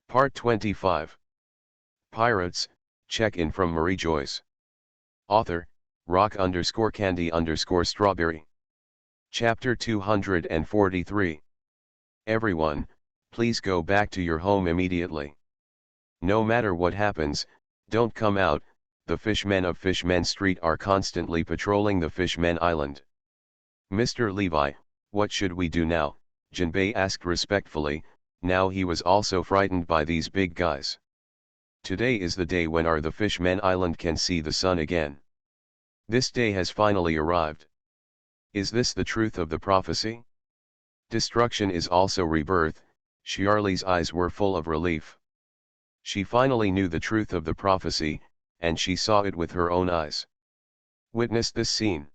Part 25. Pirates, check-in from Mariejois. Author, rock_candy_strawberry. Chapter 243. Everyone, please go back to your home immediately. No matter what happens, don't come out. The fishmen of Fishmen Street are constantly patrolling the Fishmen Island. Mr. Levi, what should we do now? Jinbei asked respectfully. Now he was also frightened by these big guys. Today is the day when the Fishmen Island can see the sun again. This day has finally arrived. Is this the truth of the prophecy? Destruction is also rebirth. Charlie's eyes were full of relief. She finally knew the truth of the prophecy, and she saw it with her own eyes. Witness this scene.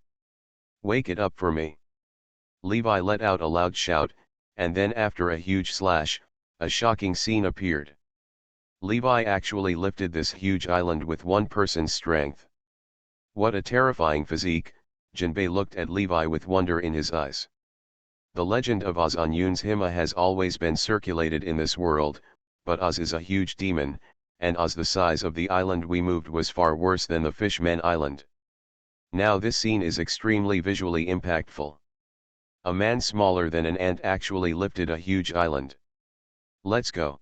Wake it up for me. Levi let out a loud shout, and then after a huge slash, a shocking scene appeared. Levi actually lifted this huge island with one person's strength. What a terrifying physique. Jinbei looked at Levi with wonder in his eyes. The legend of Oz on Yun's-Hima has always been circulated in this world, but Oz is a huge demon, and Oz the size of the island we moved was far worse than the Fishmen Island. Now this scene is extremely visually impactful. A man smaller than an ant actually lifted a huge island. Let's go.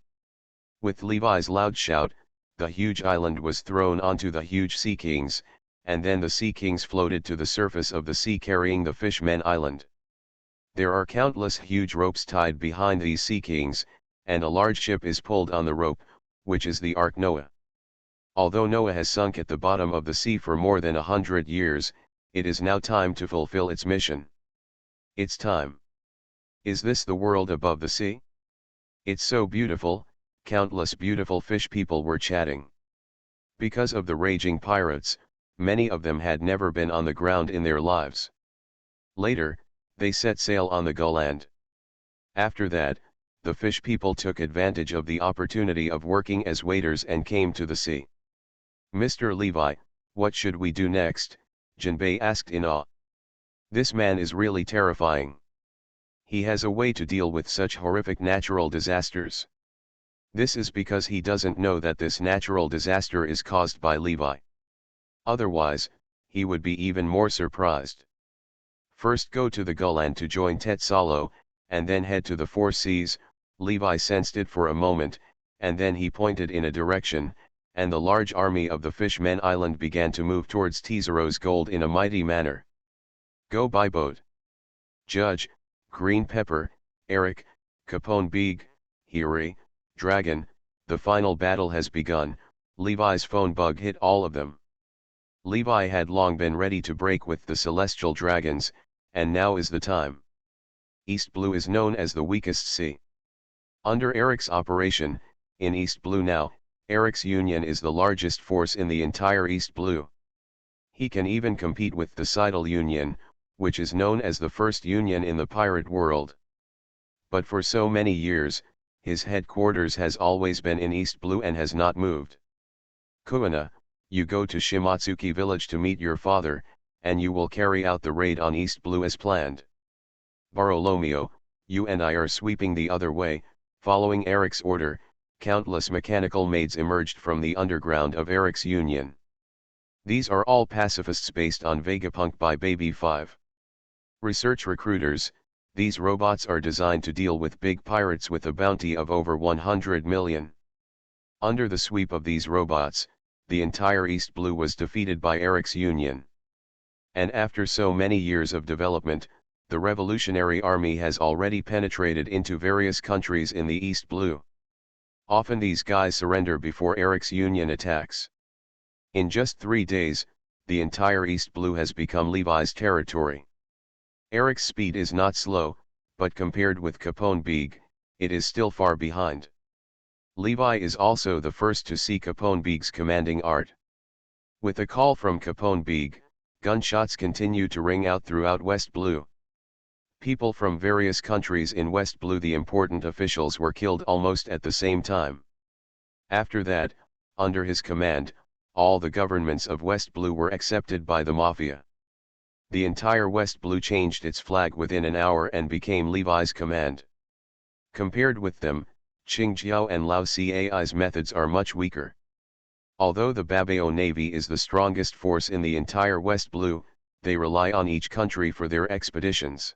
With Levi's loud shout, the huge island was thrown onto the huge sea kings, and then the sea kings floated to the surface of the sea carrying the Fishmen Island. There are countless huge ropes tied behind these sea kings, and a large ship is pulled on the rope, which is the Ark Noah. Although Noah has sunk at the bottom of the sea for more than 100 years, it is now time to fulfill its mission. It's time. Is this the world above the sea? It's so beautiful. Countless beautiful fish people were chatting. Because of the raging pirates, many of them had never been on the ground in their lives. Later, they set sail on the Gulland. After that, the fish people took advantage of the opportunity of working as waiters and came to the sea. Mr. Levi, what should we do next? Jinbei asked in awe. This man is really terrifying. He has a way to deal with such horrific natural disasters. This is because he doesn't know that this natural disaster is caused by Levi. Otherwise, he would be even more surprised. First go to the Gulland to join Tetsalo, and then head to the Four Seas. Levi sensed it for a moment, and then he pointed in a direction, and the large army of the Fishmen Island began to move towards Tesoros Gold in a mighty manner. Go by boat. Judge, Green Pepper, Eric, Capone Beeg, Hiri, Dragon, the final battle has begun. Levi's phone bug hit all of them. Levi had long been ready to break with the celestial dragons, and now is the time. East Blue is known as the weakest sea. Under Eric's operation, in East Blue now, Eric's Union is the largest force in the entire East Blue. He can even compete with the Seidel Union, which is known as the first union in the pirate world. But for so many years, his headquarters has always been in East Blue and has not moved. Kuina, you go to Shimatsuki village to meet your father, and you will carry out the raid on East Blue as planned. Barolomeo, you and I are sweeping the other way. Following Eric's order, countless mechanical maids emerged from the underground of Eric's Union. These are all pacifists based on Vegapunk by Baby 5. Research recruiters. These robots are designed to deal with big pirates with a bounty of over 100 million. Under the sweep of these robots, the entire East Blue was defeated by Eric's Union. And after so many years of development, the Revolutionary Army has already penetrated into various countries in the East Blue. Often these guys surrender before Eric's Union attacks. In just 3 days, the entire East Blue has become Levi's territory. Eric's speed is not slow, but compared with Capone Beeg, it is still far behind. Levi is also the first to see Capone Beeg's commanding art. With a call from Capone Beeg, gunshots continue to ring out throughout West Blue. People from various countries in West Blue, the important officials, were killed almost at the same time. After that, under his command, all the governments of West Blue were accepted by the Mafia. The entire West Blue changed its flag within an hour and became Levi's command. Compared with them, Qingjiao and Lao Cai's methods are much weaker. Although the Babao Navy is the strongest force in the entire West Blue, they rely on each country for their expeditions.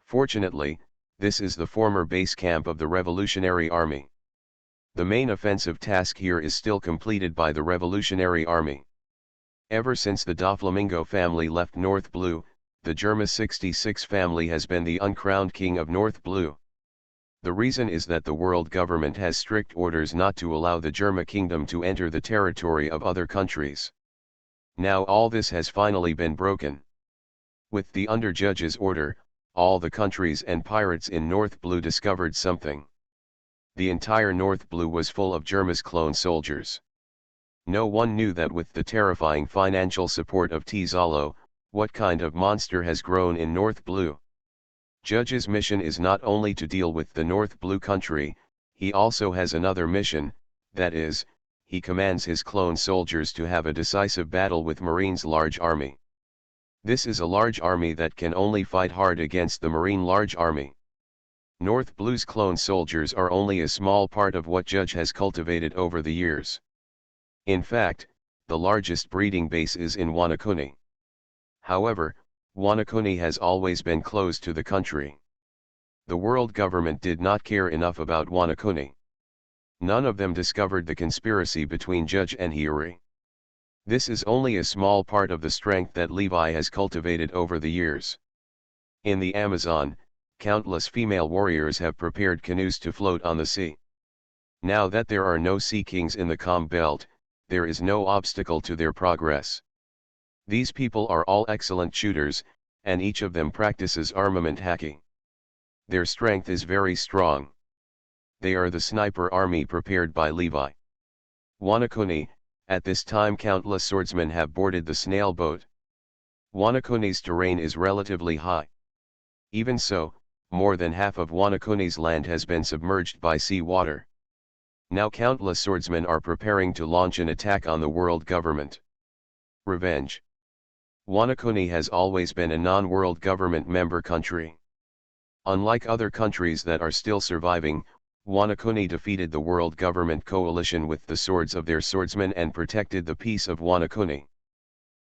Fortunately, this is the former base camp of the Revolutionary Army. The main offensive task here is still completed by the Revolutionary Army. Ever since the Doflamingo family left North Blue, the Germa 66 family has been the uncrowned king of North Blue. The reason is that the world government has strict orders not to allow the Germa kingdom to enter the territory of other countries. Now all this has finally been broken. With the under-judge's order, all the countries and pirates in North Blue discovered something. The entire North Blue was full of Germa's clone soldiers. No one knew that with the terrifying financial support of Tzalo, what kind of monster has grown in North Blue. Judge's mission is not only to deal with the North Blue country, he also has another mission, that is, he commands his clone soldiers to have a decisive battle with Marine's large army. This is a large army that can only fight hard against the Marine large army. North Blue's clone soldiers are only a small part of what Judge has cultivated over the years. In fact, the largest breeding base is in Wanakuni. However, Wanakuni has always been closed to the country. The world government did not care enough about Wanakuni. None of them discovered the conspiracy between Judge and Hiyori. This is only a small part of the strength that Levi has cultivated over the years. In the Amazon, countless female warriors have prepared canoes to float on the sea. Now that there are no sea kings in the Calm Belt, there is no obstacle to their progress. These people are all excellent shooters, and each of them practices armament hacking. Their strength is very strong. They are the sniper army prepared by Levi. Wanakuni, at this time countless swordsmen have boarded the snail boat. Wanakuni's terrain is relatively high. Even so, more than half of Wanakuni's land has been submerged by sea water. Now countless swordsmen are preparing to launch an attack on the world government. Revenge. Wanakuni has always been a non-world government member country. Unlike other countries that are still surviving, Wanakuni defeated the world government coalition with the swords of their swordsmen and protected the peace of Wanakuni.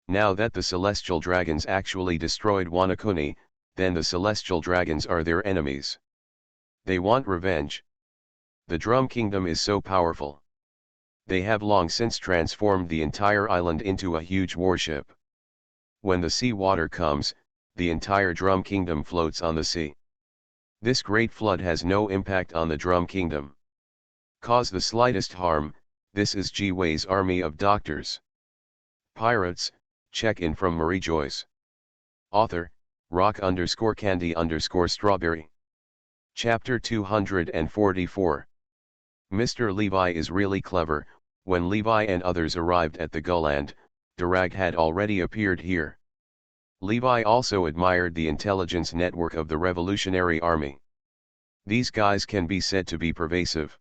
Now that the celestial dragons actually destroyed Wanakuni, then the celestial dragons are their enemies. They want revenge. The Drum Kingdom is so powerful. They have long since transformed the entire island into a huge warship. When the sea water comes, the entire Drum Kingdom floats on the sea. This great flood has no impact on the Drum Kingdom. Cause the slightest harm, this is Jiwei's army of doctors. Pirates, check-in from Mariejois. Author, rock_candy_strawberry. Chapter 244. Mr. Levi is really clever. When Levi and others arrived at the Gulland, Darag had already appeared here. Levi also admired the intelligence network of the Revolutionary Army. These guys can be said to be pervasive.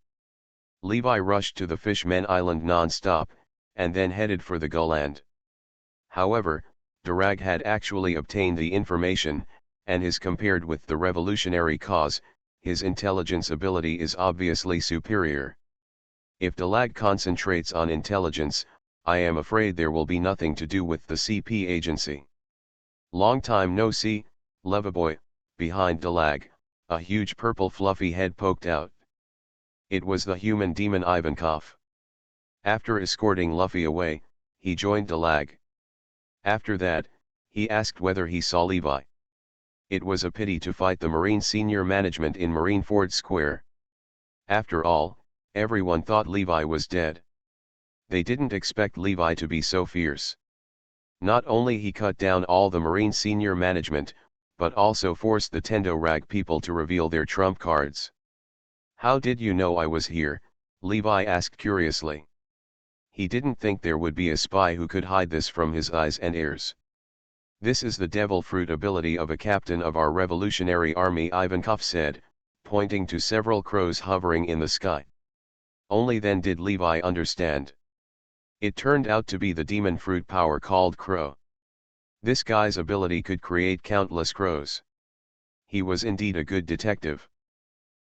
Levi rushed to the Fishmen Island non-stop, and then headed for the Gulland. However, Darag had actually obtained the information, and is compared with the revolutionary cause, his intelligence ability is obviously superior. If Dalag concentrates on intelligence, I am afraid there will be nothing to do with the CP agency. Long time no see, Levaboy, behind Dalag, a huge purple fluffy head poked out. It was the human demon Ivankov. After escorting Luffy away, he joined Dalag. After that, he asked whether he saw Levi. It was a pity to fight the Marine senior management in Marineford Square. After all, everyone thought Levi was dead. They didn't expect Levi to be so fierce. Not only he cut down all the Marine senior management, but also forced the Tendo Rag people to reveal their trump cards. How did you know I was here? Levi asked curiously. He didn't think there would be a spy who could hide this from his eyes and ears. This is the devil fruit ability of a captain of our Revolutionary Army, Ivankov said, pointing to several crows hovering in the sky. Only then did Levi understand. It turned out to be the demon fruit power called crow. This guy's ability could create countless crows. He was indeed a good detective.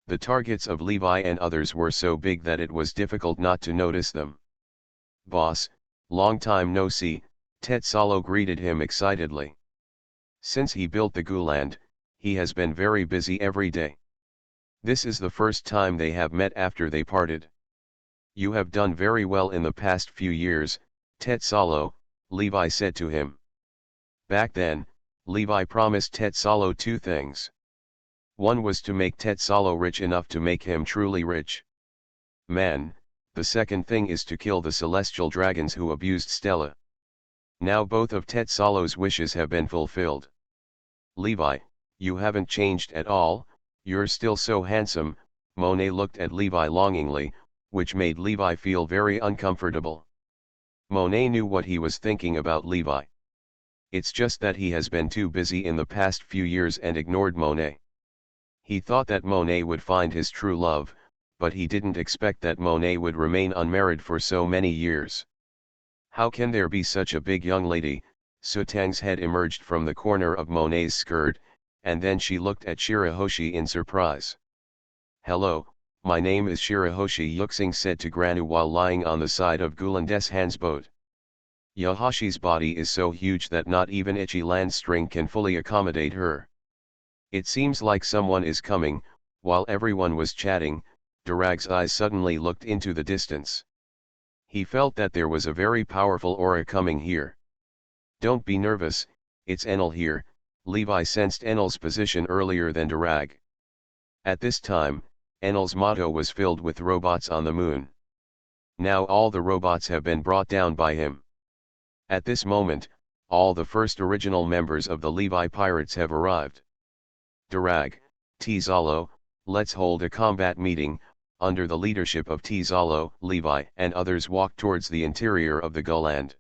The targets of Levi and others were so big that it was difficult not to notice them. "Boss, long time no see," Tetsalo greeted him excitedly. Since he built the Guland, he has been very busy every day. This is the first time they have met after they parted. "You have done very well in the past few years, Tetsalo," Levi said to him. Back then, Levi promised Tetsalo two things. One was to make Tetsalo rich enough to make him truly rich. Man, the second thing is to kill the celestial dragons who abused Stella. Now both of Tetsalo's wishes have been fulfilled. "Levi, you haven't changed at all, you're still so handsome," Monet looked at Levi longingly, which made Levi feel very uncomfortable. Monet knew what he was thinking about Levi. It's just that he has been too busy in the past few years and ignored Monet. He thought that Monet would find his true love, but he didn't expect that Monet would remain unmarried for so many years. "How can there be such a big young lady?" Sutang's head emerged from the corner of Monet's skirt, and then she looked at Shirahoshi in surprise. "Hello, my name is Shirahoshi," Yuxing said to Granu while lying on the side of Gulandes Han's boat. Yahashi's body is so huge that not even Ichi Landstring can fully accommodate her. It seems like someone is coming. While everyone was chatting, Durag's eyes suddenly looked into the distance. He felt that there was a very powerful aura coming here. "Don't be nervous, it's Enel here." Levi sensed Enel's position earlier than Durag. At this time, Enel's motto was filled with robots on the moon. Now all the robots have been brought down by him. At this moment, all the first original members of the Levi Pirates have arrived. "Durag, Tizalo, let's hold a combat meeting." Under the leadership of Tizalo, Levi and others walked towards the interior of the Guland.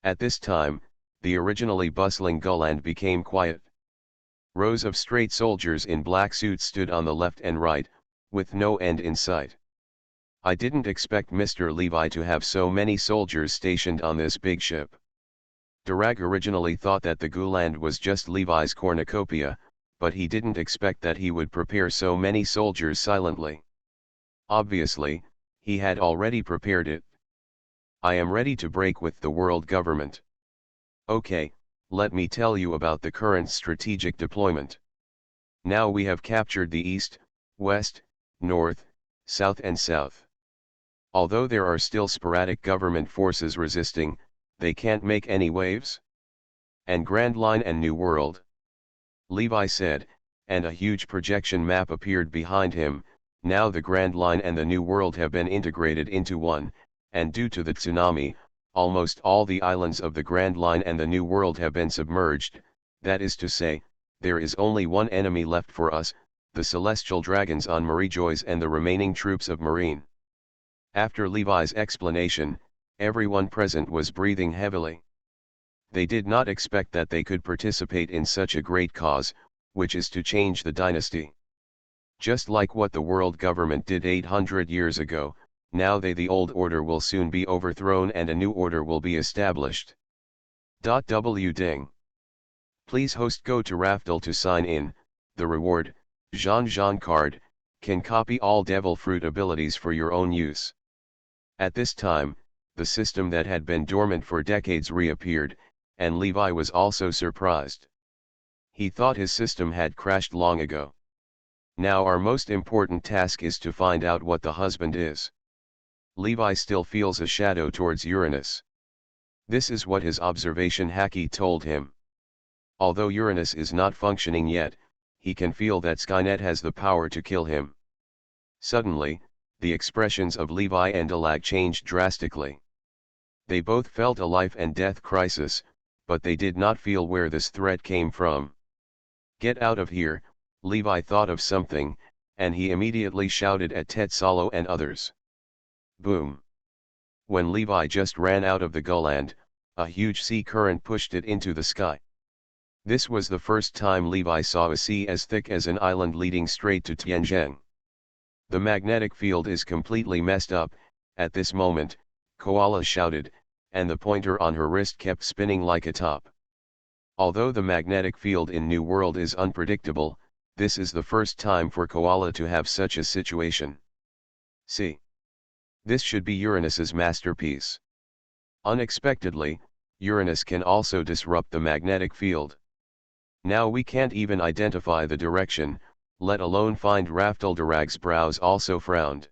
At this time, the originally bustling Guland became quiet. Rows of straight soldiers in black suits stood on the left and right, with no end in sight. "I didn't expect Mr. Levi to have so many soldiers stationed on this big ship." Durag originally thought that the Guland was just Levi's cornucopia, but he didn't expect that he would prepare so many soldiers silently. Obviously, he had already prepared it. "I am ready to break with the world government." "Okay, let me tell you about the current strategic deployment. Now we have captured the east, west, north, south and south. Although there are still sporadic government forces resisting, they can't make any waves. And Grand Line and New World," Levi said, and a huge projection map appeared behind him. Now the Grand Line and the New World have been integrated into one, and due to the tsunami, almost all the islands of the Grand Line and the New World have been submerged. That is to say, there is only one enemy left for us, the celestial dragons on Mariejois and the remaining troops of Marine. After Levi's explanation, everyone present was breathing heavily. They did not expect that they could participate in such a great cause, which is to change the dynasty. Just like what the world government did 800 years ago, now the old order will soon be overthrown and a new order will be established. W ding. Please host go to Raftel to sign in. The reward, Jean card, can copy all devil fruit abilities for your own use. At this time, the system that had been dormant for decades reappeared, and Levi was also surprised. He thought his system had crashed long ago. Now our most important task is to find out what the husband is. Levi still feels a shadow towards Uranus. This is what his observation Haki told him. Although Uranus is not functioning yet, he can feel that Skynet has the power to kill him. Suddenly, the expressions of Levi and Alag changed drastically. They both felt a life and death crisis, but they did not feel where this threat came from. "Get out of here," Levi thought of something, and he immediately shouted at Tetsalo and others. Boom! When Levi just ran out of the Guland, a huge sea current pushed it into the sky. This was the first time Levi saw a sea as thick as an island leading straight to Tianjin. "The magnetic field is completely messed up." At this moment, Koala shouted, and the pointer on her wrist kept spinning like a top. Although the magnetic field in New World is unpredictable, This is the first time for Koala to have such a situation. See. This should be Uranus's masterpiece. Unexpectedly, Uranus can also disrupt the magnetic field. Now we can't even identify the direction, let alone find Rafteldarag's brows also frowned.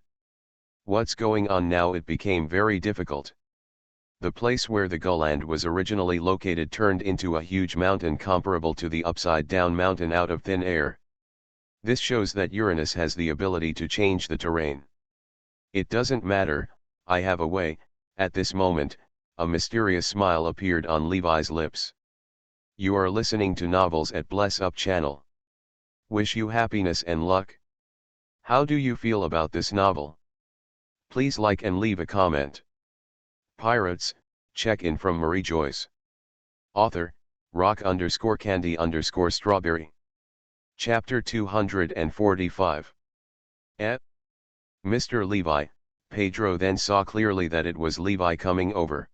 What's going on now? It became very difficult. The place where the Gulland was originally located turned into a huge mountain comparable to the upside-down mountain out of thin air. This shows that Uranus has the ability to change the terrain. It doesn't matter, I have a way. At this moment, a mysterious smile appeared on Levi's lips. You are listening to Novels at Bless Up channel. Wish you happiness and luck. How do you feel about this novel? Please like and leave a comment. Pirates, check-in from Mariejois. Author, rock_candy_strawberry. Chapter 245. Mr. Levi, Pedro then saw clearly that it was Levi coming over.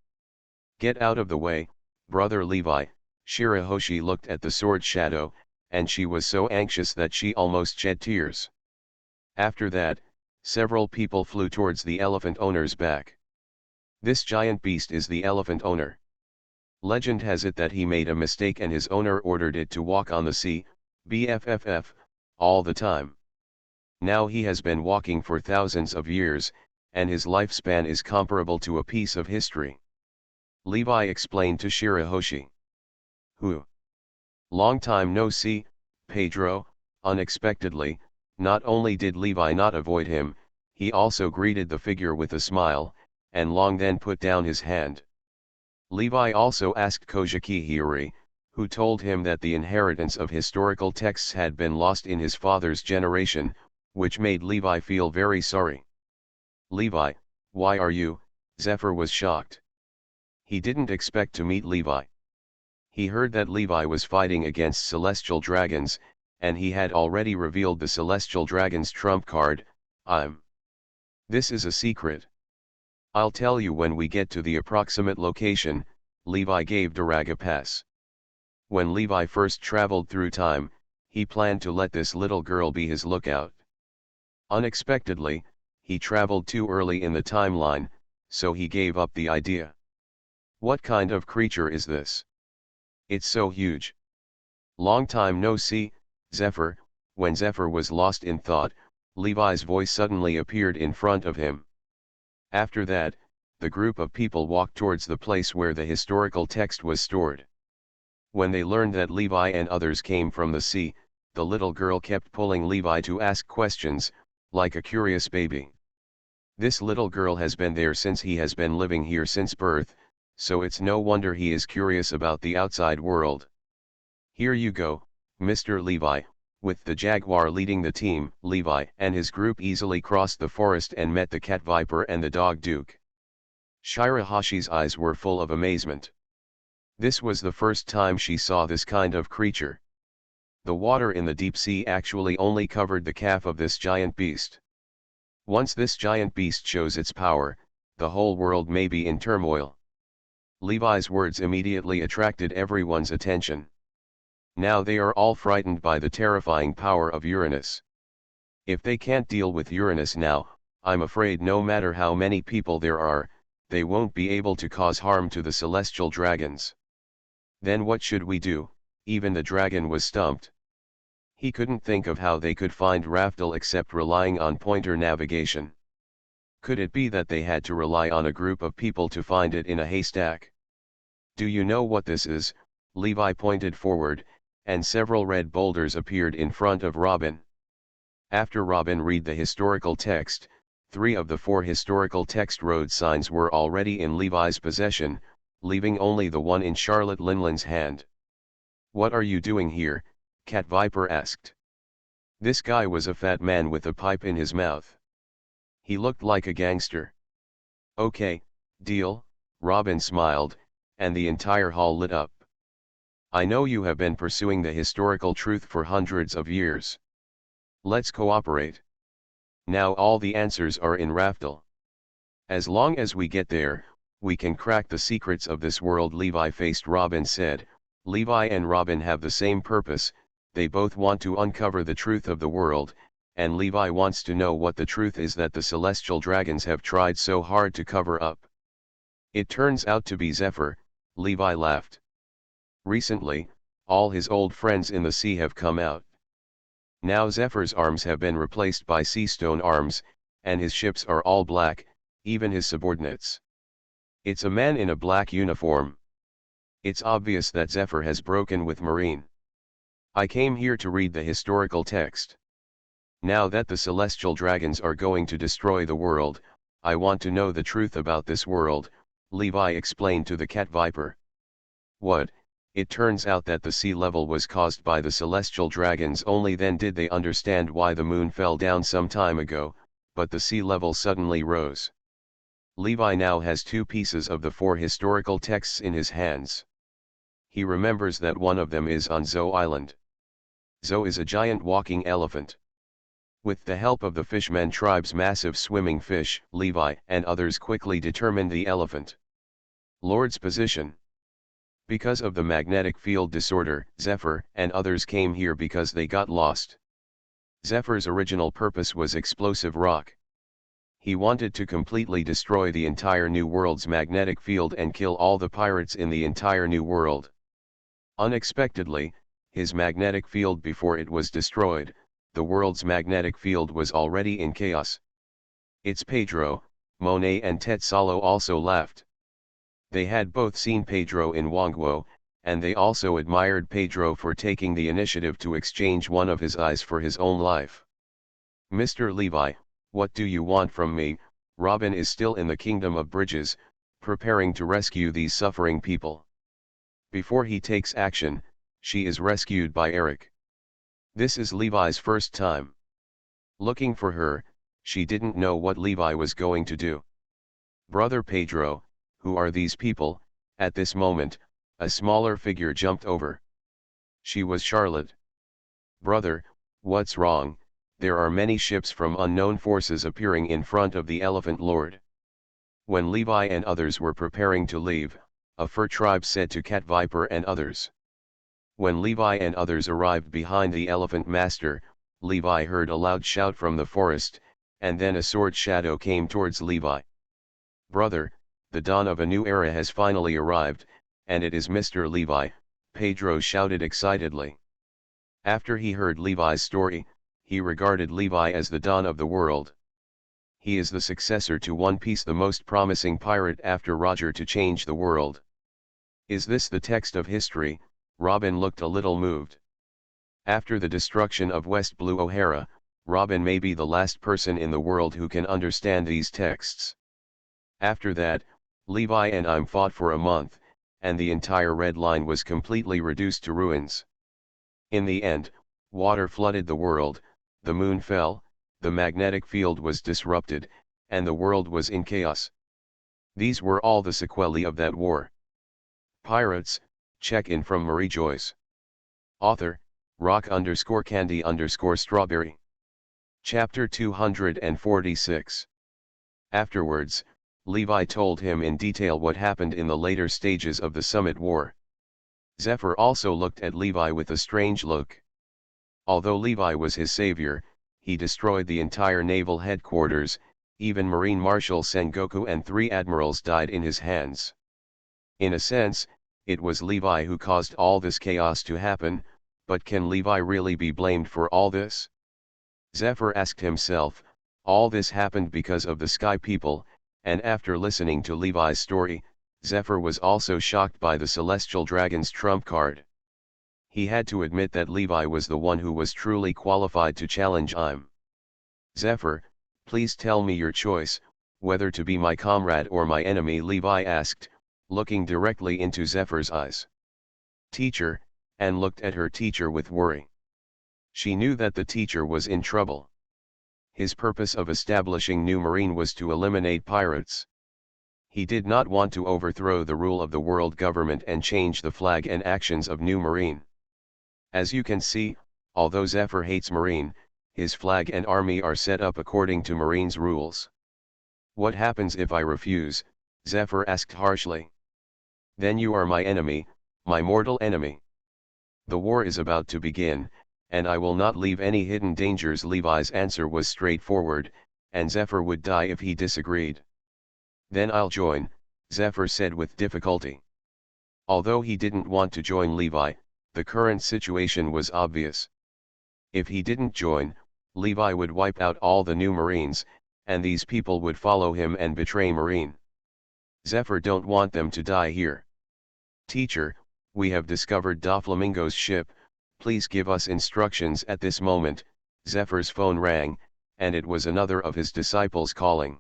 Get out of the way, brother Levi. Shirahoshi looked at the sword shadow, and she was so anxious that she almost shed tears. After that, several people flew towards the elephant owner's back. This giant beast is the elephant owner. Legend has it that he made a mistake and his owner ordered it to walk on the sea, BFFF, all the time. Now he has been walking for thousands of years, and his lifespan is comparable to a piece of history. Levi explained to Shirahoshi. Who? Long time no see, Pedro. Unexpectedly, not only did Levi not avoid him, he also greeted the figure with a smile, and Long then put down his hand. Levi also asked Kojiki Hiyori, who told him that the inheritance of historical texts had been lost in his father's generation, which made Levi feel very sorry. Levi, why are you? Zephyr was shocked. He didn't expect to meet Levi. He heard that Levi was fighting against celestial dragons, and he had already revealed the celestial dragon's trump card. This is a secret. I'll tell you when we get to the approximate location. Levi gave Darag a pass. When Levi first traveled through time, he planned to let this little girl be his lookout. Unexpectedly, he traveled too early in the timeline, so he gave up the idea. What kind of creature is this? It's so huge. Long time no see, Zephyr. When Zephyr was lost in thought, Levi's voice suddenly appeared in front of him. After that, the group of people walked towards the place where the historical text was stored. When they learned that Levi and others came from the sea, the little girl kept pulling Levi to ask questions, like a curious baby. This little girl has been there since he has been living here since birth, so it's no wonder he is curious about the outside world. Here you go, Mr. Levi. With the jaguar leading the team, Levi and his group easily crossed the forest and met the cat viper and the dog duke. Shirahashi's eyes were full of amazement. This was the first time she saw this kind of creature. The water in the deep sea actually only covered the calf of this giant beast. Once this giant beast shows its power, the whole world may be in turmoil. Levi's words immediately attracted everyone's attention. Now they are all frightened by the terrifying power of Uranus. If they can't deal with Uranus now, I'm afraid no matter how many people there are, they won't be able to cause harm to the celestial dragons. Then what should we do? Even the dragon was stumped. He couldn't think of how they could find Raftel except relying on pointer navigation. Could it be that they had to rely on a group of people to find it in a haystack? Do you know what this is? Levi pointed forward, and several red boulders appeared in front of Robin. After Robin read the historical text, 3 of the 4 historical text road signs were already in Levi's possession, leaving only the one in Charlotte Linland's hand. What are you doing here? Cat Viper asked. This guy was a fat man with a pipe in his mouth. He looked like a gangster. Okay, deal, Robin smiled, and the entire hall lit up. I know you have been pursuing the historical truth for hundreds of years. Let's cooperate. Now all the answers are in Raftel. As long as we get there, we can crack the secrets of this world. Levi faced Robin said, Levi and Robin have the same purpose, they both want to uncover the truth of the world, and Levi wants to know what the truth is that the celestial dragons have tried so hard to cover up. It turns out to be Zephyr, Levi laughed. Recently, all his old friends in the sea have come out. Now Zephyr's arms have been replaced by sea stone arms, and his ships are all black, even his subordinates. It's a man in a black uniform. It's obvious that Zephyr has broken with Marine. I came here to read the historical text. Now that the celestial dragons are going to destroy the world, I want to know the truth about this world, Levi explained to the cat viper. What? It turns out that the sea level was caused by the celestial dragons. Only then did they understand why the moon fell down some time ago, but the sea level suddenly rose. Levi now has 2 pieces of the 4 historical texts in his hands. He remembers that one of them is on Zo Island. Zo is a giant walking elephant. With the help of the fishmen tribe's massive swimming fish, Levi and others quickly determined the elephant lord's position. Because of the magnetic field disorder, Zephyr and others came here because they got lost. Zephyr's original purpose was explosive rock. He wanted to completely destroy the entire New World's magnetic field and kill all the pirates in the entire New World. Unexpectedly, his magnetic field before it was destroyed, the world's magnetic field was already in chaos. It's Pedro, Monet and Tetsalo also laughed. They had both seen Pedro in Wangwo, and they also admired Pedro for taking the initiative to exchange one of his eyes for his own life. Mr. Levi, what do you want from me? Robin is still in the Kingdom of Bridges, preparing to rescue these suffering people. Before he takes action, she is rescued by Eric. This is Levi's first time looking for her. She didn't know what Levi was going to do. Brother Pedro, who are these people? At this moment, a smaller figure jumped over. She was Charlotte. Brother, what's wrong? There are many ships from unknown forces appearing in front of the Elephant Lord. When Levi and others were preparing to leave, a fur tribe said to Cat Viper and others. When Levi and others arrived behind the Elephant Master, Levi heard a loud shout from the forest, and then a sword shadow came towards Levi. Brother, the dawn of a new era has finally arrived, and it is Mr. Levi, Pedro shouted excitedly. After he heard Levi's story, he regarded Levi as the dawn of the world. He is the successor to One Piece, the most promising pirate after Roger to change the world. Is this the text of history? Robin looked a little moved. After the destruction of West Blue O'Hara, Robin may be the last person in the world who can understand these texts. After that, Levi and I fought for a month, and the entire Red Line was completely reduced to ruins. In the end, water flooded the world, the moon fell, the magnetic field was disrupted, and the world was in chaos. These were all the sequelae of that war. Pirates, check-in from Mariejois. Author, rock_candy_strawberry. Chapter 246. Afterwards, Levi told him in detail what happened in the later stages of the Summit War. Zephyr also looked at Levi with a strange look. Although Levi was his savior, he destroyed the entire naval headquarters, even Marine Marshal Sengoku and 3 admirals died in his hands. In a sense, it was Levi who caused all this chaos to happen, but can Levi really be blamed for all this? Zephyr asked himself. All this happened because of the Sky People, and after listening to Levi's story, Zephyr was also shocked by the Celestial Dragon's trump card. He had to admit that Levi was the one who was truly qualified to challenge him. Zephyr, please tell me your choice, whether to be my comrade or my enemy, Levi asked, looking directly into Zephyr's eyes. Teacher, and looked at her teacher with worry. She knew that the teacher was in trouble. His purpose of establishing New Marine was to eliminate pirates. He did not want to overthrow the rule of the world government and change the flag and actions of New Marine. As you can see, although Zephyr hates Marine, his flag and army are set up according to Marine's rules. What happens if I refuse? Zephyr asked harshly. Then you are my enemy, my mortal enemy. The war is about to begin, and I will not leave any hidden dangers. Levi's answer was straightforward, and Zephyr would die if he disagreed. Then I'll join, Zephyr said with difficulty. Although he didn't want to join Levi, the current situation was obvious. If he didn't join, Levi would wipe out all the new Marines, and these people would follow him and betray Marine. Zephyr don't want them to die here. Teacher, we have discovered Doflamingo's ship, please give us instructions. At this moment, Zephyr's phone rang, and it was another of his disciples calling.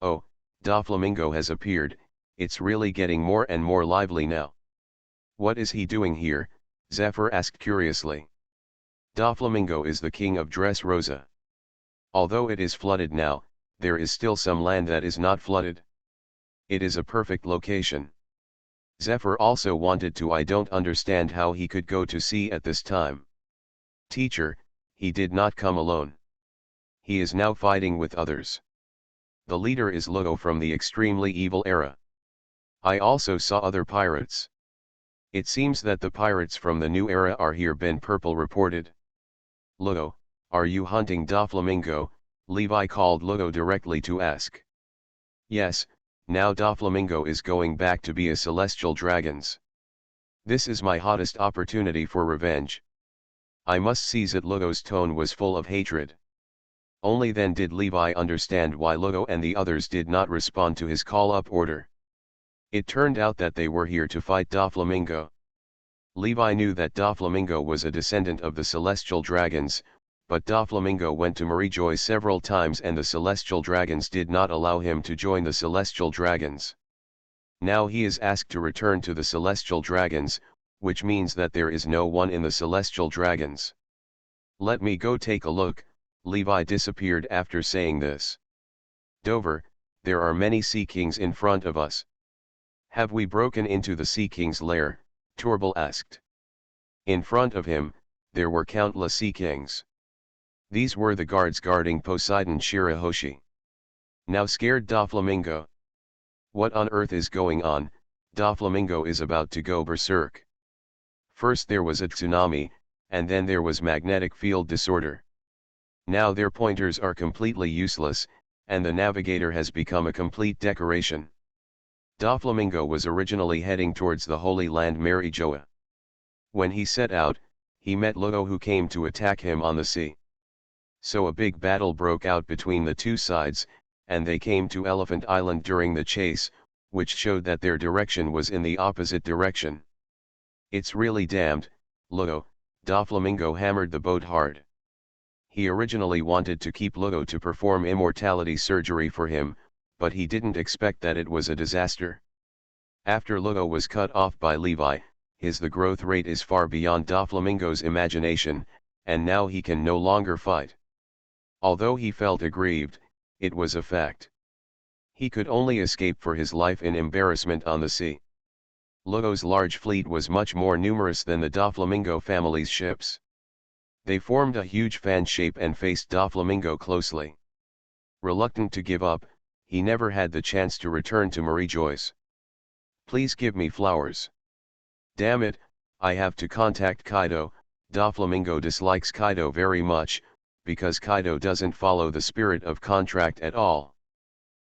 Oh, Doflamingo has appeared, it's really getting more and more lively now. What is he doing here? Zephyr asked curiously. Doflamingo is the king of Dressrosa. Although it is flooded now, there is still some land that is not flooded. It is a perfect location. Zephyr also wanted to. I don't understand how he could go to sea at this time. Teacher, he did not come alone. He is now fighting with others. The leader is Lugo from the extremely evil era. I also saw other pirates. It seems that the pirates from the new era are here. Ben Purple reported. Lugo, are you hunting Doflamingo? Levi called Lugo directly to ask. Yes, now Doflamingo is going back to be a celestial dragons. This is my hottest opportunity for revenge. I must seize it. Lugo's tone was full of hatred. Only then did Levi understand why Lugo and the others did not respond to his call-up order. It turned out that they were here to fight Doflamingo. Levi knew that Doflamingo was a descendant of the celestial dragons, but Doflamingo went to Mariejois several times and the celestial dragons did not allow him to join the celestial dragons. Now he is asked to return to the celestial dragons, which means that there is no one in the celestial dragons. Let me go take a look. Levi disappeared after saying this. Dover, there are many Sea Kings in front of us. Have we broken into the Sea King's lair? Torbil asked. In front of him, there were countless Sea Kings. These were the guards guarding Poseidon Shirahoshi. Now scared Doflamingo. What on earth is going on? Doflamingo is about to go berserk. First there was a tsunami, and then there was magnetic field disorder. Now their pointers are completely useless, and the navigator has become a complete decoration. Doflamingo was originally heading towards the Holy Land Mariejois. When he set out, he met Lugo who came to attack him on the sea. So a big battle broke out between the two sides, and they came to Elephant Island during the chase, which showed that their direction was in the opposite direction. It's really damned, Lugo. Doflamingo hammered the boat hard. He originally wanted to keep Lugo to perform immortality surgery for him, but he didn't expect that it was a disaster. After Lugo was cut off by Levi, the growth rate is far beyond Doflamingo's imagination, and now he can no longer fight. Although he felt aggrieved, it was a fact. He could only escape for his life in embarrassment on the sea. Lugo's large fleet was much more numerous than the Doflamingo family's ships. They formed a huge fan shape and faced Doflamingo closely. Reluctant to give up, he never had the chance to return to Mariejois. Please give me flowers. Damn it, I have to contact Kaido. Doflamingo dislikes Kaido very much, because Kaido doesn't follow the spirit of contract at all.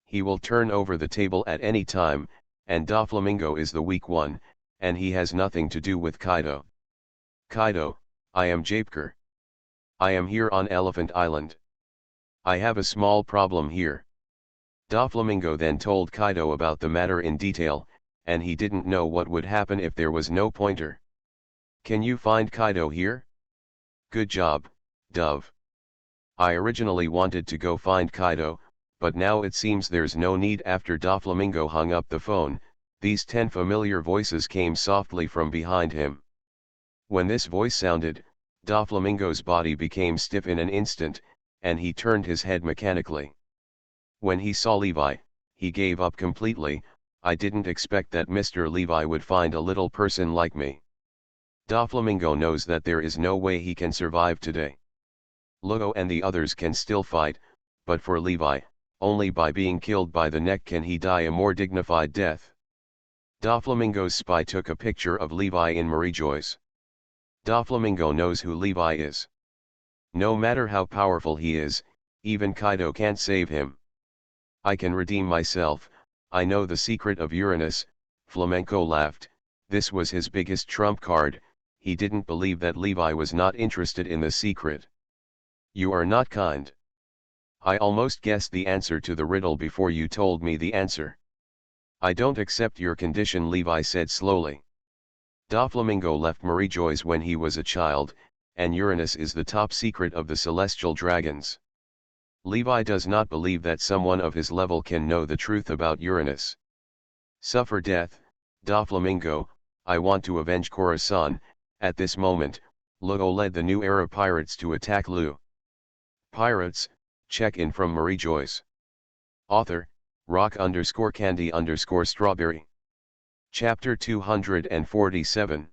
He will turn over the table at any time, and Doflamingo is the weak one, and he has nothing to do with Kaido. Kaido, I am Japker. I am here on Elephant Island. I have a small problem here. Doflamingo then told Kaido about the matter in detail, and he didn't know what would happen if there was no pointer. Can you find Kaido here? Good job, Dove. I originally wanted to go find Kaido, but now it seems there's no need. After Doflamingo hung up the phone, these 10 familiar voices came softly from behind him. When this voice sounded, Doflamingo's body became stiff in an instant, and he turned his head mechanically. When he saw Levi, he gave up completely. I didn't expect that Mr. Levi would find a little person like me. Doflamingo knows that there is no way he can survive today. Lugo and the others can still fight, but for Levi, only by being killed by the neck can he die a more dignified death. Doflamingo's spy took a picture of Levi in Mariejois. Doflamingo knows who Levi is. No matter how powerful he is, even Kaido can't save him. I can redeem myself, I know the secret of Uranus. Flamenco laughed. This was his biggest trump card. He didn't believe that Levi was not interested in the secret. You are not kind. I almost guessed the answer to the riddle before you told me the answer. I don't accept your condition, Levi said slowly. Doflamingo left Mariejois when he was a child, and Uranus is the top secret of the celestial dragons. Levi does not believe that someone of his level can know the truth about Uranus. Suffer death, Doflamingo, I want to avenge Khorasan. At this moment, Lugo led the New Era pirates to attack Lu. Pirates, check-in from Mariejois. Author, rock_candy_strawberry. Chapter 247.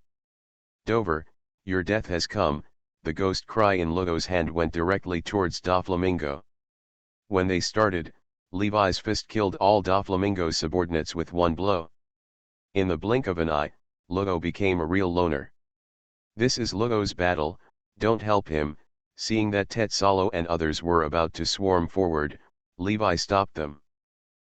Dover, your death has come. The ghost cry in Lugo's hand went directly towards Doflamingo. When they started, Levi's fist killed all Doflamingo's subordinates with one blow. In the blink of an eye, Lugo became a real loner. This is Lugo's battle, don't help him. Seeing that Tetsalo and others were about to swarm forward, Levi stopped them.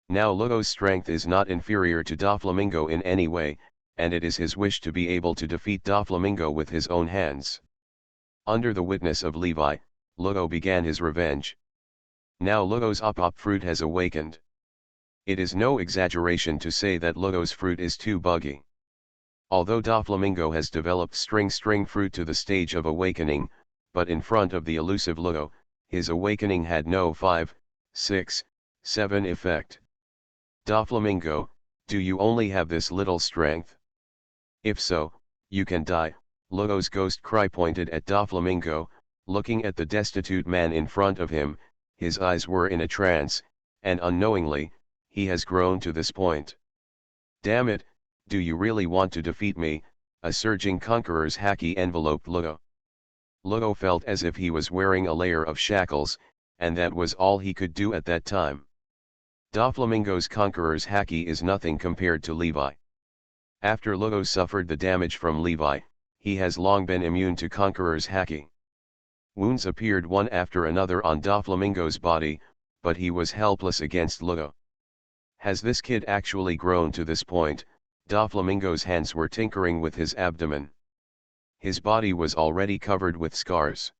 Now Lugo's strength is not inferior to Doflamingo in any way, and it is his wish to be able to defeat Doflamingo with his own hands. Under the witness of Levi, Lugo began his revenge. Now Lugo's op fruit has awakened. It is no exaggeration to say that Lugo's fruit is too buggy. Although Doflamingo has developed string fruit to the stage of awakening, but in front of the elusive Lugo, his awakening had no 5, 6, 7 effect. Doflamingo, do you only have this little strength? If so, you can die. Lugo's ghost cry pointed at Doflamingo, looking at the destitute man in front of him. His eyes were in a trance, and unknowingly, he has grown to this point. Damn it, do you really want to defeat me? A surging conqueror's haki enveloped Lugo. Lugo felt as if he was wearing a layer of shackles, and that was all he could do at that time. Doflamingo's conqueror's haki is nothing compared to Levi. After Lugo suffered the damage from Levi, he has long been immune to conqueror's haki. Wounds appeared one after another on Doflamingo's body, but he was helpless against Lugo. Has this kid actually grown to this point? Doflamingo's hands were tinkering with his abdomen. His body was already covered with scars.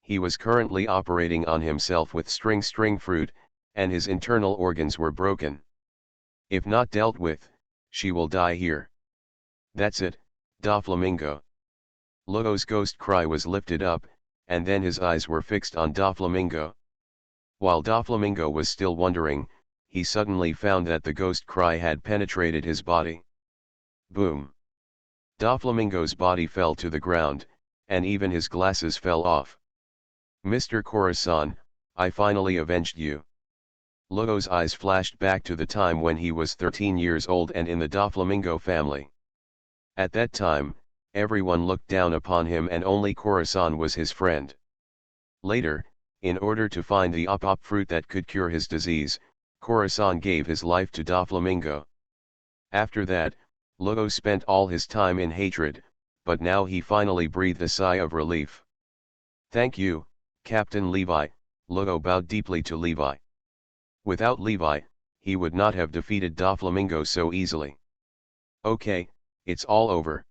He was currently operating on himself with string fruit, and his internal organs were broken. If not dealt with, she will die here. That's it, Doflamingo. Lugo's ghost cry was lifted up, and then his eyes were fixed on Doflamingo. While Doflamingo was still wondering, he suddenly found that the ghost cry had penetrated his body. Boom! Doflamingo's body fell to the ground, and even his glasses fell off. Mr. Khorasan, I finally avenged you. Lugo's eyes flashed back to the time when he was 13 years old and in the Doflamingo family. At that time, everyone looked down upon him and only Khorasan was his friend. Later, in order to find the op fruit that could cure his disease, Khorasan gave his life to Doflamingo. After that, Lugo spent all his time in hatred, but now he finally breathed a sigh of relief. Thank you, Captain Levi. Lugo bowed deeply to Levi. Without Levi, he would not have defeated Doflamingo so easily. Okay, it's all over.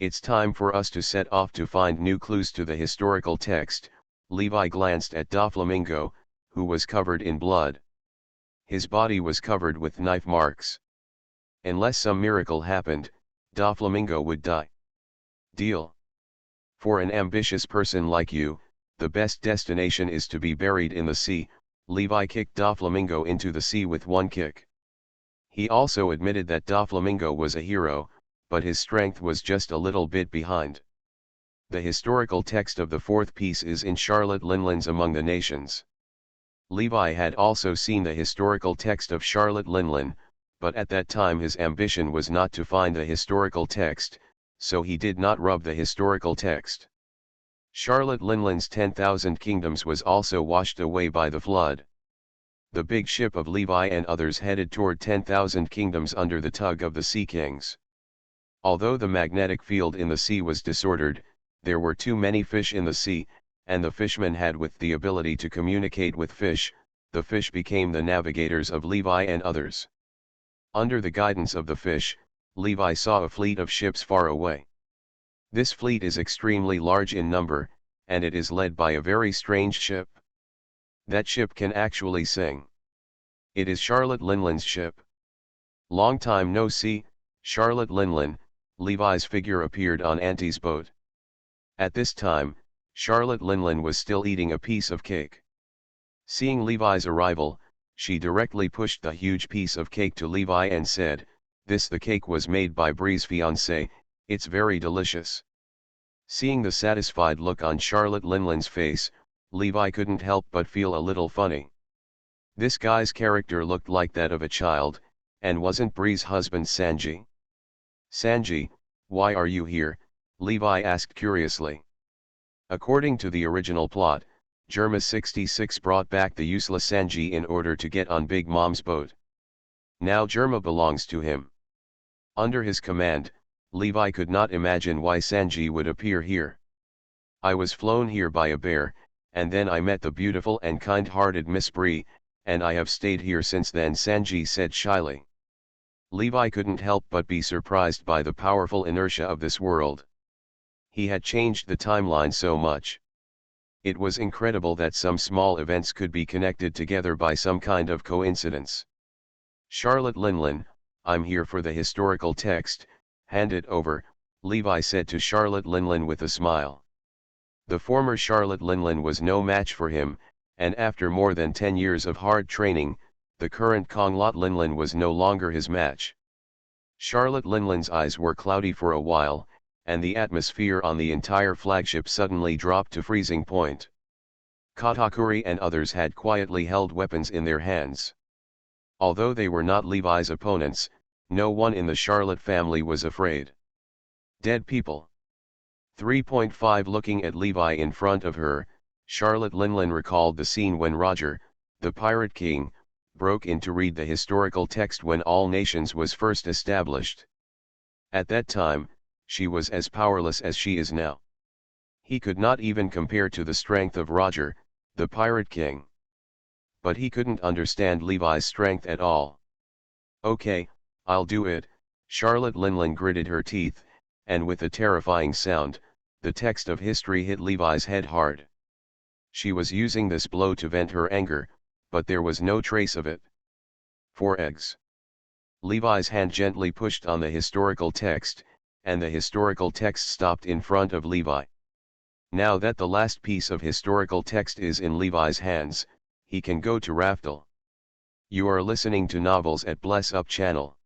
It's time for us to set off to find new clues to the historical text. Levi glanced at Doflamingo, who was covered in blood. His body was covered with knife marks. Unless some miracle happened, Doflamingo would die. Deal. For an ambitious person like you, the best destination is to be buried in the sea. Levi kicked Doflamingo into the sea with one kick. He also admitted that Doflamingo was a hero, but his strength was just a little bit behind. The historical text of the fourth piece is in Charlotte Linland's Among the Nations. Levi had also seen the historical text of Charlotte Linland, but at that time his ambition was not to find the historical text, so he did not rub the historical text. Charlotte Linland's 10,000 Kingdoms was also washed away by the flood. The big ship of Levi and others headed toward 10,000 Kingdoms under the tug of the Sea Kings. Although the magnetic field in the sea was disordered, there were too many fish in the sea, and the fishmen had with the ability to communicate with fish. The fish became the navigators of Levi and others. Under the guidance of the fish, Levi saw a fleet of ships far away. This fleet is extremely large in number, and it is led by a very strange ship. That ship can actually sing. It is Charlotte Linland's ship. Long time no see, Charlotte Linland. Levi's figure appeared on Auntie's boat. At this time, Charlotte Linland was still eating a piece of cake. Seeing Levi's arrival, she directly pushed the huge piece of cake to Levi and said, "This the cake was made by Bree's fiancé, it's very delicious." Seeing the satisfied look on Charlotte Linland's face, Levi couldn't help but feel a little funny. This guy's character looked like that of a child, and wasn't Bree's husband Sanji? "Sanji, why are you here?" Levi asked curiously. According to the original plot, Germa 66 brought back the useless Sanji in order to get on Big Mom's boat. Now Germa belongs to him. Under his command, Levi could not imagine why Sanji would appear here. "I was flown here by a bear, and then I met the beautiful and kind-hearted Miss Bree, and I have stayed here since then," Sanji said shyly. Levi couldn't help but be surprised by the powerful inertia of this world. He had changed the timeline so much. It was incredible that some small events could be connected together by some kind of coincidence. "Charlotte Linland, I'm here for the historical text, hand it over," Levi said to Charlotte Linland with a smile. The former Charlotte Linland was no match for him, and after more than 10 years of hard training, the current Konglot Linland was no longer his match. Charlotte Linland's eyes were cloudy for a while, and the atmosphere on the entire flagship suddenly dropped to freezing point. Katakuri and others had quietly held weapons in their hands. Although they were not Levi's opponents, no one in the Charlotte family was afraid. Dead people. 3.5 Looking at Levi in front of her, Charlotte Linland recalled the scene when Roger, the Pirate King, broke in to read the historical text when all nations was first established. At that time, she was as powerless as she is now. He could not even compare to the strength of Roger, the Pirate King. But he couldn't understand Levi's strength at all. "Okay, I'll do it," Charlotte Linland gritted her teeth, and with a terrifying sound, the text of history hit Levi's head hard. She was using this blow to vent her anger, but there was no trace of it. 4 eggs. Levi's hand gently pushed on the historical text, and the historical text stopped in front of Levi. Now that the last piece of historical text is in Levi's hands, he can go to Raftel. You are listening to Novels at Bless Up channel.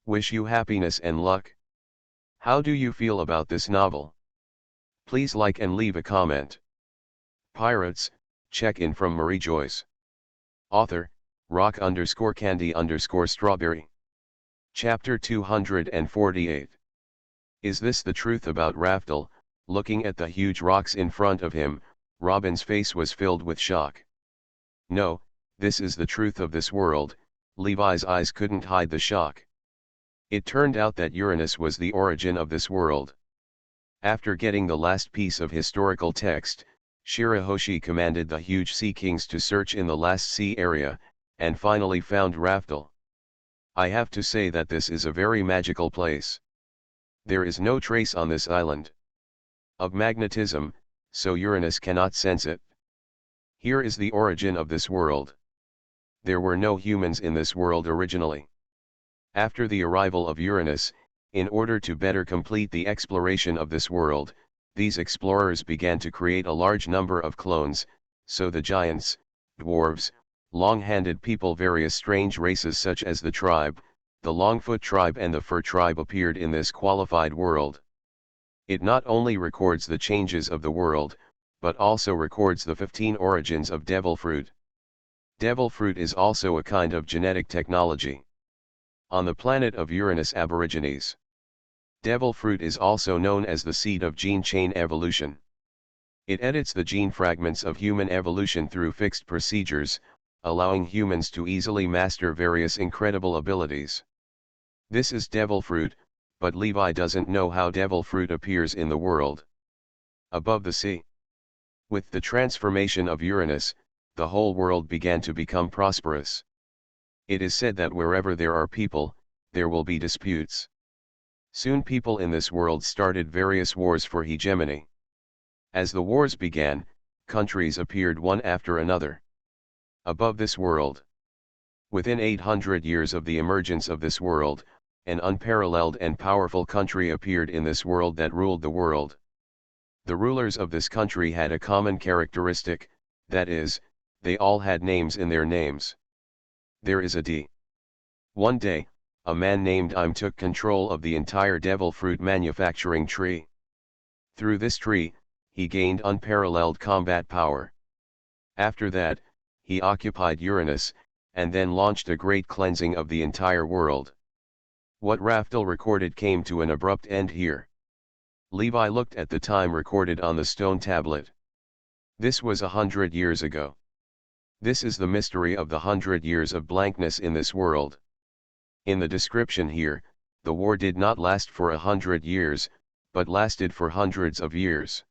Wish you happiness and luck. How do you feel about this novel? Please like and leave a comment. Pirates, check-in from Mariejois. Author, rock_candy_strawberry. Chapter 248. Is this the truth about Raftel? Looking at the huge rocks in front of him, Robin's face was filled with shock. "No, this is the truth of this world," Levi's eyes couldn't hide the shock. It turned out that Uranus was the origin of this world. After getting the last piece of historical text, Shirahoshi commanded the huge sea kings to search in the last sea area, and finally found Raftel. I have to say that this is a very magical place. There is no trace on this island of magnetism, so Uranus cannot sense it. Here is the origin of this world. There were no humans in this world originally. After the arrival of Uranus, in order to better complete the exploration of this world, these explorers began to create a large number of clones, so the giants, dwarves, long-handed people, various strange races such as the tribe, the Longfoot tribe and the Fur tribe appeared in this qualified world. It not only records the changes of the world, but also records the 15 origins of devil fruit. Devil fruit is also a kind of genetic technology. On the planet of Uranus Aborigines, devil fruit is also known as the seed of gene chain evolution. It edits the gene fragments of human evolution through fixed procedures, allowing humans to easily master various incredible abilities. This is devil fruit, but Levi doesn't know how devil fruit appears in the world. Above the sea. With the transformation of Uranus, the whole world began to become prosperous. It is said that wherever there are people, there will be disputes. Soon people in this world started various wars for hegemony. As the wars began, countries appeared one after another. Above this world. Within 800 years of the emergence of this world, an unparalleled and powerful country appeared in this world that ruled the world. The rulers of this country had a common characteristic, that is, they all had names in their names. There is a D. One day, a man named Im took control of the entire devil fruit manufacturing tree. Through this tree, he gained unparalleled combat power. After that, he occupied Uranus, and then launched a great cleansing of the entire world. What Raftel recorded came to an abrupt end here. Levi looked at the time recorded on the stone tablet. This was 100 years ago. This is the mystery of the 100 years of blankness in this world. In the description here, the war did not last for 100 years, but lasted for hundreds of years.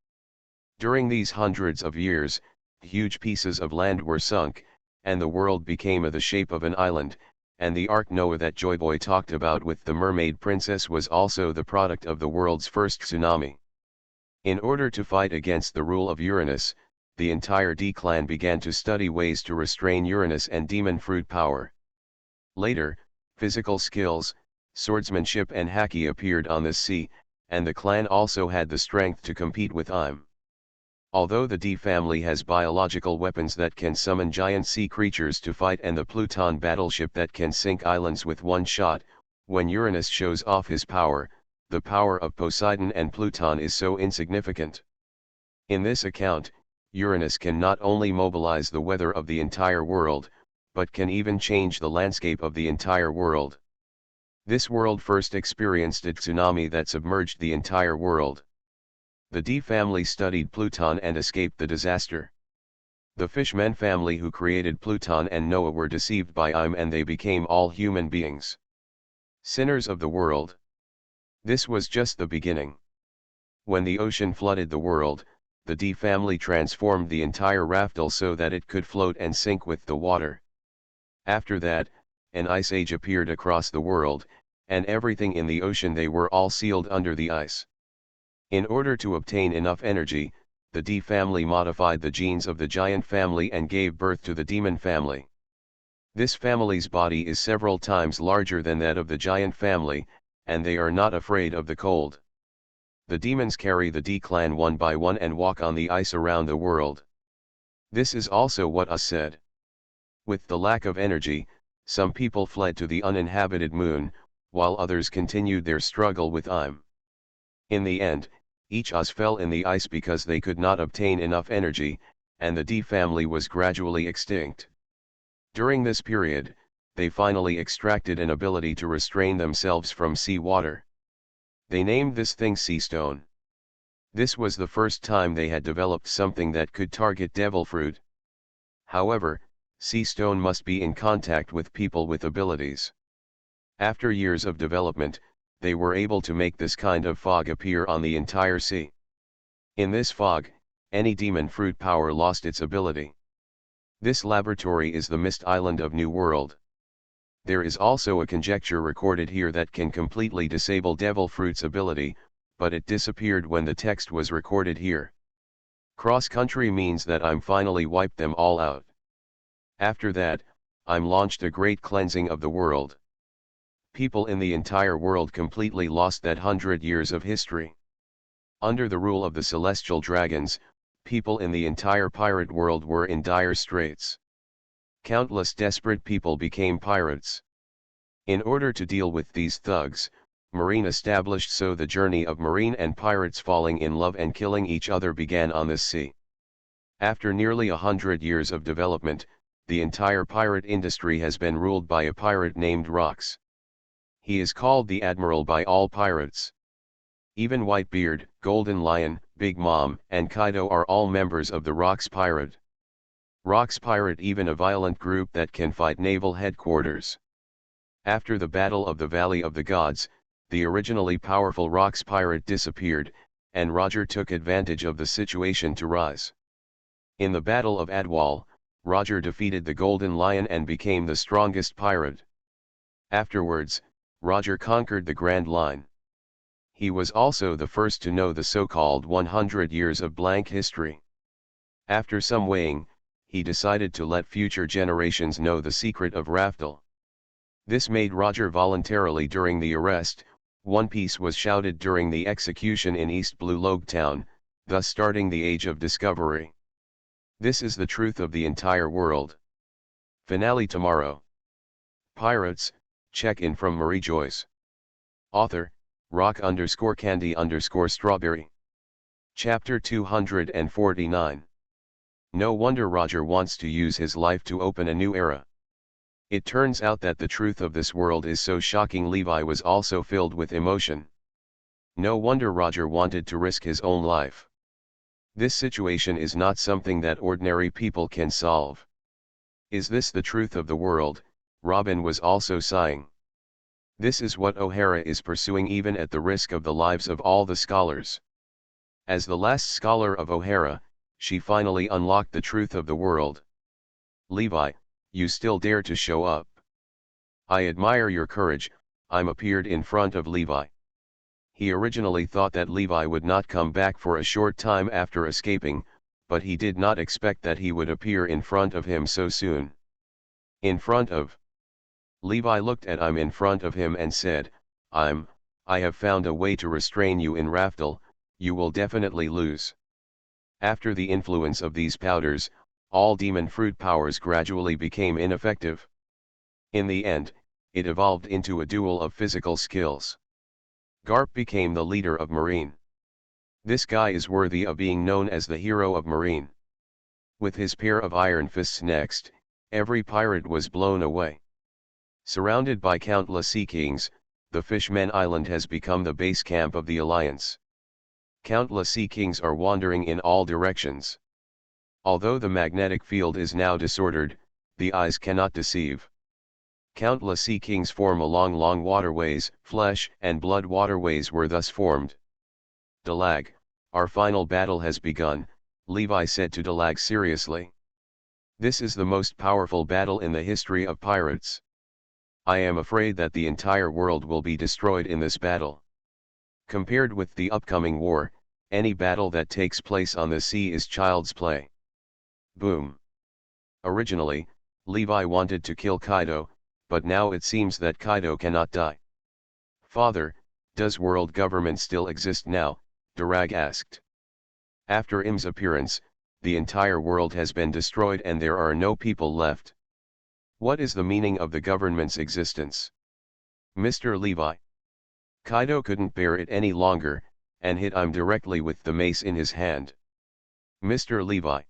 During these hundreds of years, huge pieces of land were sunk, and the world became of the shape of an island, and the Ark Noah that Joyboy talked about with the mermaid princess was also the product of the world's first tsunami. In order to fight against the rule of Uranus, the entire D clan began to study ways to restrain Uranus and demon fruit power. Later, physical skills, swordsmanship and haki appeared on this sea, and the clan also had the strength to compete with Im. Although the D family has biological weapons that can summon giant sea creatures to fight and the Pluton battleship that can sink islands with one shot, when Uranus shows off his power, the power of Poseidon and Pluton is so insignificant. In this account, Uranus can not only mobilize the weather of the entire world, but can even change the landscape of the entire world. This world first experienced a tsunami that submerged the entire world. The D family studied Pluton and escaped the disaster. The Fishmen family who created Pluton and Noah were deceived by Im and they became all human beings. Sinners of the world. This was just the beginning. When the ocean flooded the world, the D family transformed the entire Raftel so that it could float and sink with the water. After that, an ice age appeared across the world, and everything in the ocean they were all sealed under the ice. In order to obtain enough energy, the D family modified the genes of the giant family and gave birth to the demon family. This family's body is several times larger than that of the giant family, and they are not afraid of the cold. The demons carry the D clan one by one and walk on the ice around the world. This is also what Us said. With the lack of energy, some people fled to the uninhabited moon, while others continued their struggle with Im. In the end, each Us fell in the ice because they could not obtain enough energy, and the D family was gradually extinct. During this period, they finally extracted an ability to restrain themselves from sea water. They named this thing Sea Stone. This was the first time they had developed something that could target devil fruit. However, Sea Stone must be in contact with people with abilities. After years of development, they were able to make this kind of fog appear on the entire sea. In this fog, any demon fruit power lost its ability. This laboratory is the Mist Island of New World. There is also a conjecture recorded here that can completely disable devil fruit's ability, but it disappeared when the text was recorded here. Cross-country means that Im finally wiped them all out. After that, Im launched a great cleansing of the world. People in the entire world completely lost that 100 years of history. Under the rule of the celestial dragons, people in the entire pirate world were in dire straits. Countless desperate people became pirates. In order to deal with these thugs, Marine established so the journey of marine and pirates falling in love and killing each other began on this sea. After nearly 100 years of development, the entire pirate industry has been ruled by a pirate named Rox. He is called the Admiral by all pirates. Even Whitebeard, Golden Lion, Big Mom, and Kaido are all members of the Rox Pirate. Rox Pirate even a violent group that can fight naval headquarters. After the Battle of the Valley of the Gods, the originally powerful Rox Pirate disappeared, and Roger took advantage of the situation to rise. In the Battle of Adwal, Roger defeated the Golden Lion and became the strongest pirate. Afterwards, Roger conquered the Grand Line. He was also the first to know the so-called 100 years of blank history. After some weighing, he decided to let future generations know the secret of Raftel. This made Roger voluntarily during the arrest. One Piece was shouted during the execution in East Blue Log Town, thus starting the Age of Discovery. This is the truth of the entire world. Finale tomorrow. Pirates, check-in from Mariejois. Author, rock_candy_strawberry. Chapter 249. No wonder Roger wants to use his life to open a new era. It turns out that the truth of this world is so shocking. Levi was also filled with emotion. No wonder Roger wanted to risk his own life. This situation is not something that ordinary people can solve. Is this the truth of the world? Robin was also sighing. This is what O'Hara is pursuing, even at the risk of the lives of all the scholars. As the last scholar of O'Hara, she finally unlocked the truth of the world. Levi, you still dare to show up. I admire your courage. I'm appeared in front of Levi. He originally thought that Levi would not come back for a short time after escaping, but he did not expect that he would appear in front of him so soon. In front of Levi looked at I'm in front of him and said, I have found a way to restrain you in Raftel. You will definitely lose. After the influence of these powders, all demon fruit powers gradually became ineffective. In the end, it evolved into a duel of physical skills. Garp became the leader of Marine. This guy is worthy of being known as the hero of Marine. With his pair of iron fists next, every pirate was blown away. Surrounded by countless sea kings, the Fishmen Island has become the base camp of the Alliance. Countless sea kings are wandering in all directions. Although the magnetic field is now disordered, the eyes cannot deceive. Countless sea kings form along long waterways. Flesh and blood waterways were thus formed. Dalag, our final battle has begun, Levi said to Dalag seriously. This is the most powerful battle in the history of pirates. I am afraid that the entire world will be destroyed in this battle. Compared with the upcoming war, any battle that takes place on the sea is child's play. Boom. Originally, Levi wanted to kill Kaido, but now it seems that Kaido cannot die. Father, does world government still exist now? Durag asked. After Im's appearance, the entire world has been destroyed and there are no people left. What is the meaning of the government's existence? Mr. Levi. Kaido couldn't bear it any longer, and hit Im directly with the mace in his hand. Mr. Levi.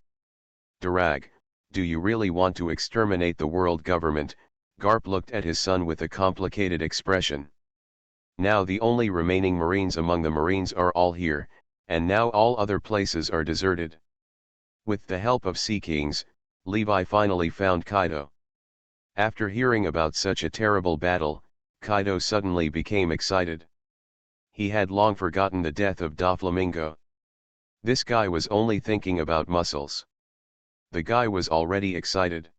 Durag, do you really want to exterminate the world government? Garp looked at his son with a complicated expression. Now the only remaining Marines among the Marines are all here, and now all other places are deserted. With the help of Sea Kings, Levi finally found Kaido. After hearing about such a terrible battle, Kaido suddenly became excited. He had long forgotten the death of Doflamingo. This guy was only thinking about muscles. The guy was already excited.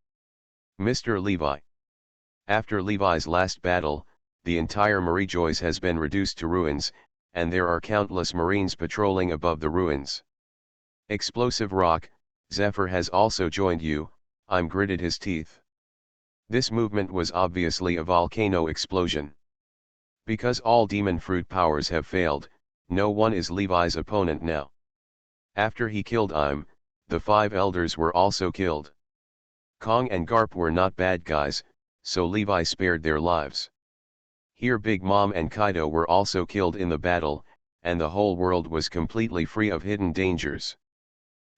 Mr. Levi. After Levi's last battle, the entire Mariejois has been reduced to ruins, and there are countless Marines patrolling above the ruins. Explosive Rock, Zephyr has also joined you. Im gritted his teeth. This movement was obviously a volcano explosion. Because all demon fruit powers have failed, no one is Levi's opponent now. After he killed Im, the 5 elders were also killed. Kong and Garp were not bad guys, so Levi spared their lives. Here Big Mom and Kaido were also killed in the battle, and the whole world was completely free of hidden dangers.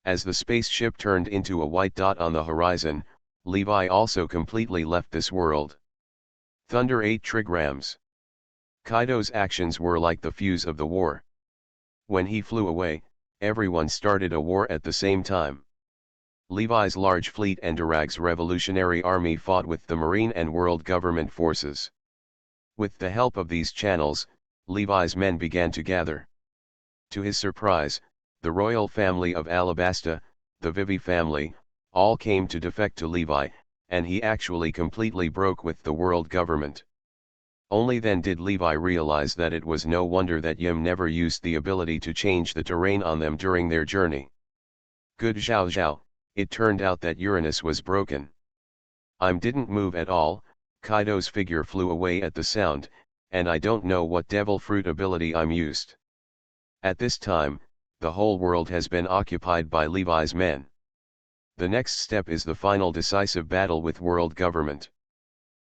As the spaceship turned into a white dot on the horizon, Levi also completely left this world. Thunder 8 trigrams. Kaido's actions were like the fuse of the war. When he flew away, everyone started a war at the same time. Levi's large fleet and Durag's revolutionary army fought with the Marine and world government forces. With the help of these channels, Levi's men began to gather. To his surprise, the royal family of Alabasta, the Vivi family, all came to defect to Levi, and he actually completely broke with the world government. Only then did Levi realize that it was no wonder that Yim never used the ability to change the terrain on them during their journey. Good Zhao Zhao, it turned out that Uranus was broken. Didn't move at all. Kaido's figure flew away at the sound, and I don't know what devil fruit ability I'm used. At this time, the whole world has been occupied by Levi's men. The next step is the final decisive battle with world government.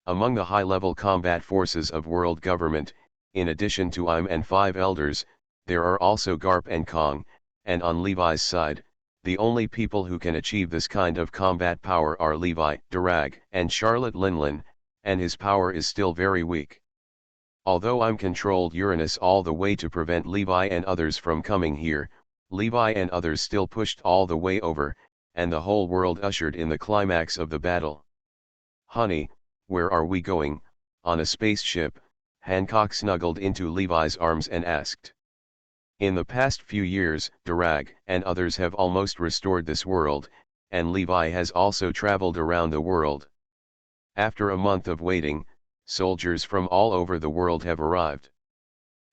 Among the high-level combat forces of world government, in addition to Im and 5 elders, there are also Garp and Kong, and on Levi's side, the only people who can achieve this kind of combat power are Levi, Durag, and Charlotte Linlin, and his power is still very weak. Although Im controlled Uranus all the way to prevent Levi and others from coming here, Levi and others still pushed all the way over, and the whole world ushered in the climax of the battle. "Honey, where are we going?" On a spaceship, Hancock snuggled into Levi's arms and asked. In the past few years, Durag and others have almost restored this world, and Levi has also traveled around the world. After a month of waiting, soldiers from all over the world have arrived.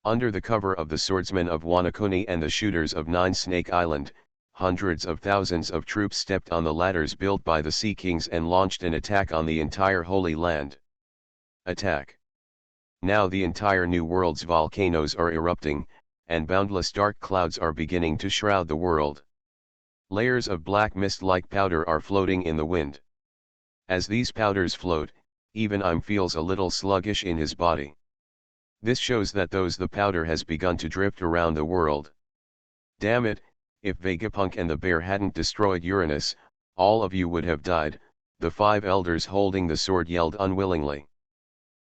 Under the cover of the swordsmen of Wanakuni and the shooters of Nine Snake Island, hundreds of thousands of troops stepped on the ladders built by the Sea Kings and launched an attack on the entire Holy Land. Attack. Now the entire New World's volcanoes are erupting, and boundless dark clouds are beginning to shroud the world. Layers of black mist-like powder are floating in the wind. As these powders float, even Im feels a little sluggish in his body. This shows that the powder has begun to drift around the world. Damn it, if Vegapunk and the bear hadn't destroyed Uranus, all of you would have died, the 5 elders holding the sword yelled unwillingly.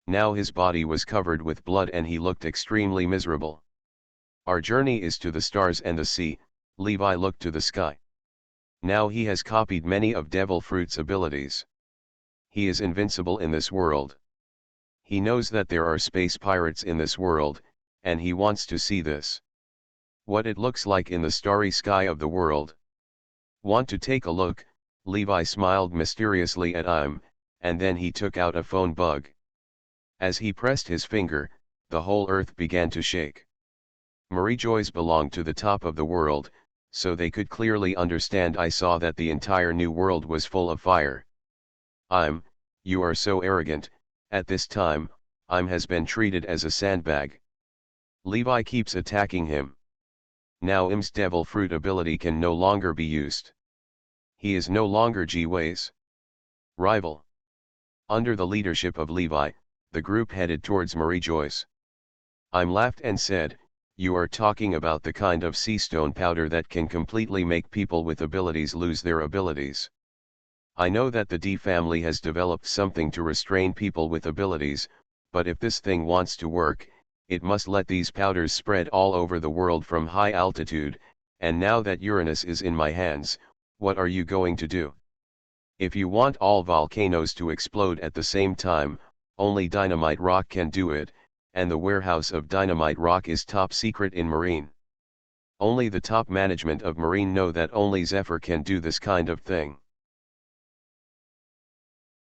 Now his body was covered with blood and he looked extremely miserable. Our journey is to the stars and the sea, Levi looked to the sky. Now he has copied many of Devil Fruit's abilities. He is invincible in this world. He knows that there are space pirates in this world, and he wants to see this. What it looks like in the starry sky of the world. Want to take a look? Levi smiled mysteriously at Im, and then he took out a phone bug. As he pressed his finger, the whole earth began to shake. Mariejois belonged to the top of the world, so they could clearly understand. I saw that the entire new world was full of fire. Im, you are so arrogant. At this time, Im has been treated as a sandbag. Levi keeps attacking him. Now Im's devil fruit ability can no longer be used. He is no longer Jiwei's rival. Under the leadership of Levi, the group headed towards Mariejois. Im laughed and said, "You are talking about the kind of sea stone powder that can completely make people with abilities lose their abilities. I know that the D family has developed something to restrain people with abilities, but if this thing wants to work, it must let these powders spread all over the world from high altitude, and now that Uranus is in my hands, what are you going to do? If you want all volcanoes to explode at the same time, only dynamite rock can do it, and the warehouse of dynamite rock is top secret in Marine. Only the top management of Marine know that only Zephyr can do this kind of thing.